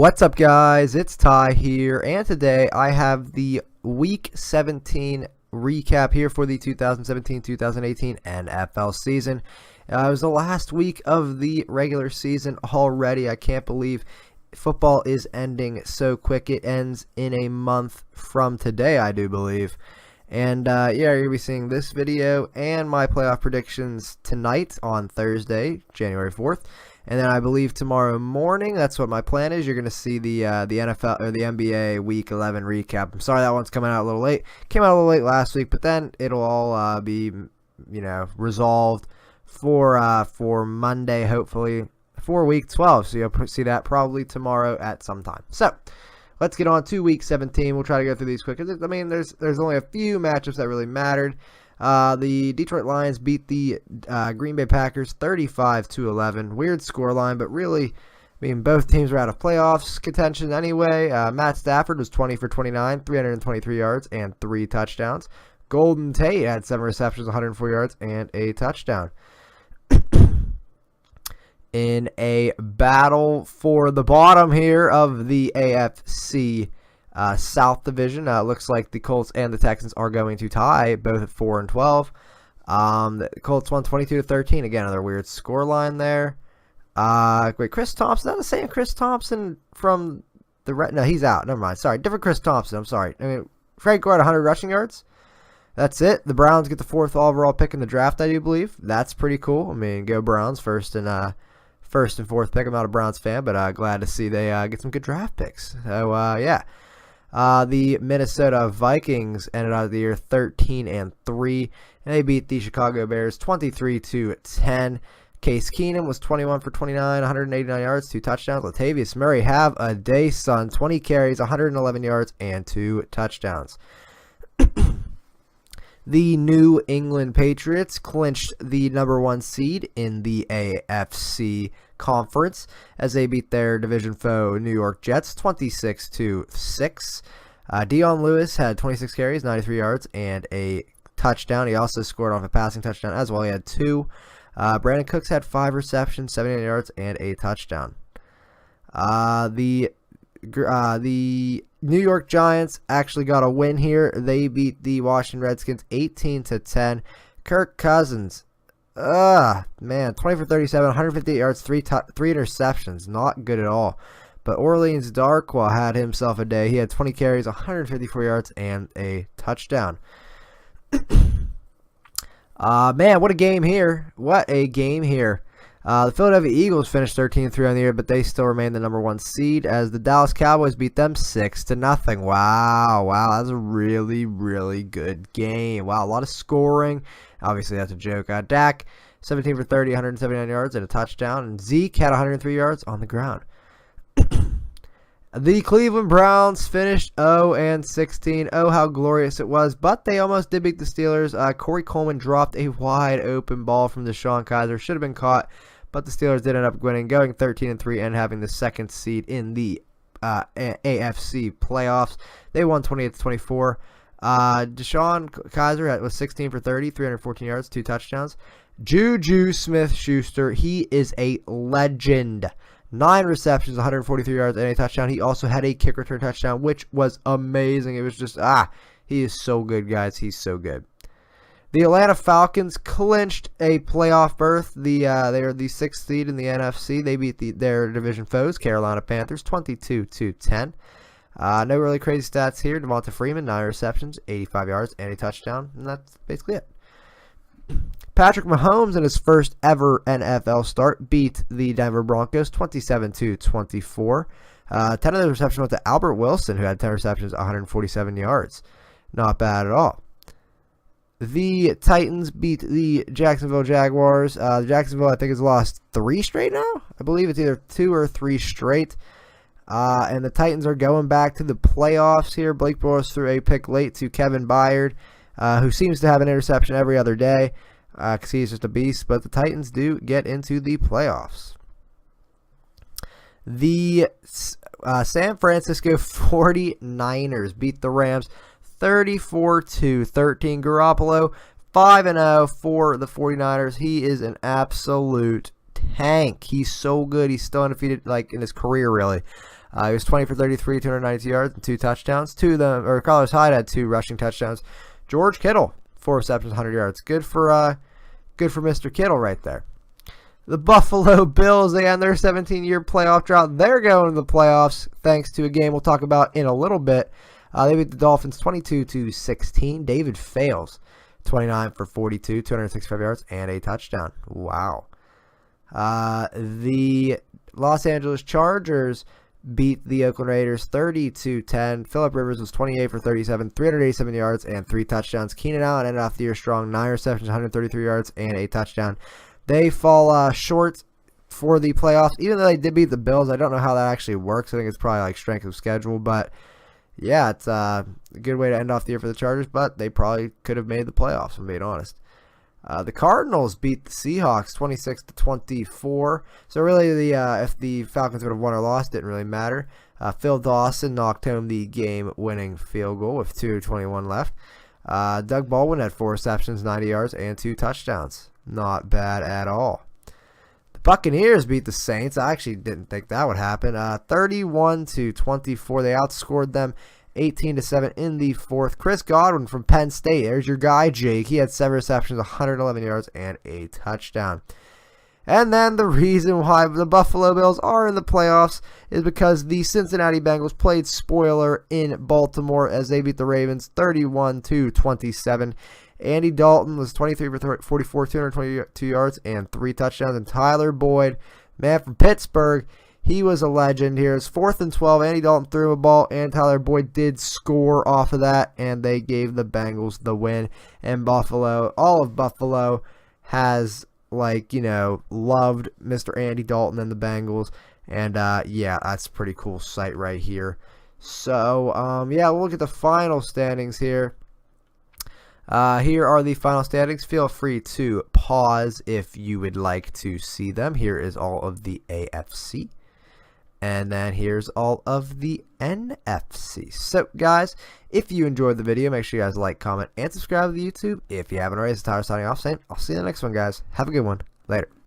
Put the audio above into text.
What's up, guys? It's Ty here, and today I have the Week 17 recap here for the 2017-2018 NFL season. It was the last week of the regular season already. I can't believe football is ending so quick. It ends in a month from today, I do believe. And yeah, you're going to be seeing this video and my playoff predictions tonight on Thursday, January 4th. And then I believe tomorrow morning, that's what my plan is, you're going to see the NFL or the NBA Week 11 recap. I'm sorry that one's coming out a little late. Came out a little late last week, but then it'll all be, resolved for Monday, hopefully, for Week 12. So you'll see that probably tomorrow at some time. So let's get on to Week 17. We'll try to go through these quick. I mean, there's only a few matchups that really mattered. The Detroit Lions beat the Green Bay Packers 35-11. Weird scoreline, but really, I mean, both teams were out of playoffs contention anyway. Matt Stafford was 20 for 29, 323 yards, and 3 touchdowns. Golden Tate had 7 receptions, 104 yards, and a touchdown. In a battle for the bottom here of the AFC South Division, looks like the Colts and the Texans are going to tie, both at 4-12. The Colts won 22-13. Again, another weird scoreline there. Wait, Chris Thompson? Is that the same Chris Thompson from the No, he's out. Never mind. Sorry, different Chris Thompson. I'm sorry. I mean, Frank Gore had 100 rushing yards. That's it. The Browns get the 4th overall pick in the draft, I do believe. That's pretty cool. I mean, go Browns, first and 4th pick. I'm not a Browns fan, but glad to see they get some good draft picks. So yeah. The Minnesota Vikings ended out the year 13-3, and they beat the Chicago Bears 23-10. Case Keenum was 21 for 29, 189 yards, 2 touchdowns. Latavius Murray, have a day, son. 20 carries, 111 yards, and 2 touchdowns. The New England Patriots clinched the number 1 seed in the AFC Conference as they beat their division foe New York Jets 26-6. Dion Lewis had 26 carries, 93 yards, and a touchdown. He also scored off a passing touchdown as well. He had 2. Brandon Cooks had 5 receptions, 79 yards, and a touchdown. The New York Giants actually got a win here. They beat the Washington Redskins 18-10. Kirk Cousins, man, 20 for 37, 158 yards, 3 interceptions. Not good at all. But Orleans Darkwa had himself a day. He had 20 carries, 154 yards, and a touchdown. Man, what a game here. What a game here. The Philadelphia Eagles finished 13-3 on the year, but they still remain the number 1 seed as the Dallas Cowboys beat them 6-0. Wow, that's a really, really good game. Wow, a lot of scoring. Obviously, that's a joke. Dak, 17 for 30, 179 yards, and a touchdown. And Zeke had 103 yards on the ground. The Cleveland Browns finished 0-16. Oh, how glorious it was. But they almost did beat the Steelers. Corey Coleman dropped a wide open ball from Deshaun Kaiser. Should have been caught. But the Steelers did end up winning, going 13-3 and having the 2nd seed in the AFC playoffs. They won 28-24. Deshaun Kaiser was 16 for 30, 314 yards, 2 touchdowns. Juju Smith-Schuster, he is a legend. 9 receptions, 143 yards, and a touchdown. He also had a kick return touchdown, which was amazing. It was just, he is so good, guys. He's so good. The Atlanta Falcons clinched a playoff berth. They are the 6th seed in the NFC. They beat their division foes, Carolina Panthers, 22-10. No really crazy stats here. Devonta Freeman, 9 receptions, 85 yards, and a touchdown. And that's basically it. Patrick Mahomes, in his first ever NFL start, beat the Denver Broncos 27-24. 10 of the receptions went to Albert Wilson, who had 10 receptions, 147 yards. Not bad at all. The Titans beat the Jacksonville Jaguars. Jacksonville, I think, has lost 3 straight now. I believe it's either 2 or 3 straight. And the Titans are going back to the playoffs here. Blake Bortles threw a pick late to Kevin Byard, who seems to have an interception every other day because he's just a beast. But the Titans do get into the playoffs. The San Francisco 49ers beat the Rams 34-13. Garoppolo, 5-0 for the 49ers. He is an absolute tank. He's so good. He's still undefeated, like, in his career, really. He was 20 for 33, 292 yards, and 2 touchdowns. Carlos Hyde had 2 rushing touchdowns. George Kittle, 4 receptions, 100 yards. Good for Mr. Kittle right there. The Buffalo Bills, they end their 17-year playoff drought. They're going to the playoffs thanks to a game we'll talk about in a little bit. They beat the Dolphins 22-16. David Fales, 29 for 42, 265 yards, and a touchdown. Wow. The Los Angeles Chargers beat the Oakland Raiders 30-10. Phillip Rivers was 28 for 37, 387 yards, and 3 touchdowns. Keenan Allen ended off the year strong, 9 receptions, 133 yards, and a touchdown. They fall short for the playoffs, even though they did beat the Bills. I don't know how that actually works. I think it's probably like strength of schedule, but yeah, it's a good way to end off the year for the Chargers, but they probably could have made the playoffs, if I'm being honest. The Cardinals beat the Seahawks 26-24. So really, if the Falcons would have won or lost, didn't really matter. Phil Dawson knocked home the game-winning field goal with 2:21 left. Doug Baldwin had 4 receptions, 90 yards, and 2 touchdowns. Not bad at all. The Buccaneers beat the Saints. I actually didn't think that would happen. 31-24. They outscored them 18-7 in the fourth. Chris Godwin from Penn State. There's your guy, Jake. He had 7 receptions, 111 yards, and a touchdown. And then the reason why the Buffalo Bills are in the playoffs is because the Cincinnati Bengals played spoiler in Baltimore as they beat the Ravens 31-27. Andy Dalton was 23 for 44, 222 yards, and 3 touchdowns. And Tyler Boyd, man from Pittsburgh, he was a legend here. It's 4th and 12. Andy Dalton threw a ball, and Tyler Boyd did score off of that, and they gave the Bengals the win. And Buffalo, all of Buffalo has, loved Mr. Andy Dalton and the Bengals. And, yeah, that's a pretty cool sight right here. So, yeah, we'll look at the final standings here. Here are the final standings. Feel free to pause if you would like to see them. Here is all of the AFC. And then here's all of the NFC. So, guys, if you enjoyed the video, make sure you guys like, comment, and subscribe to the YouTube. If you haven't already, it's Tyler signing off saying, I'll see you in the next one, guys. Have a good one. Later.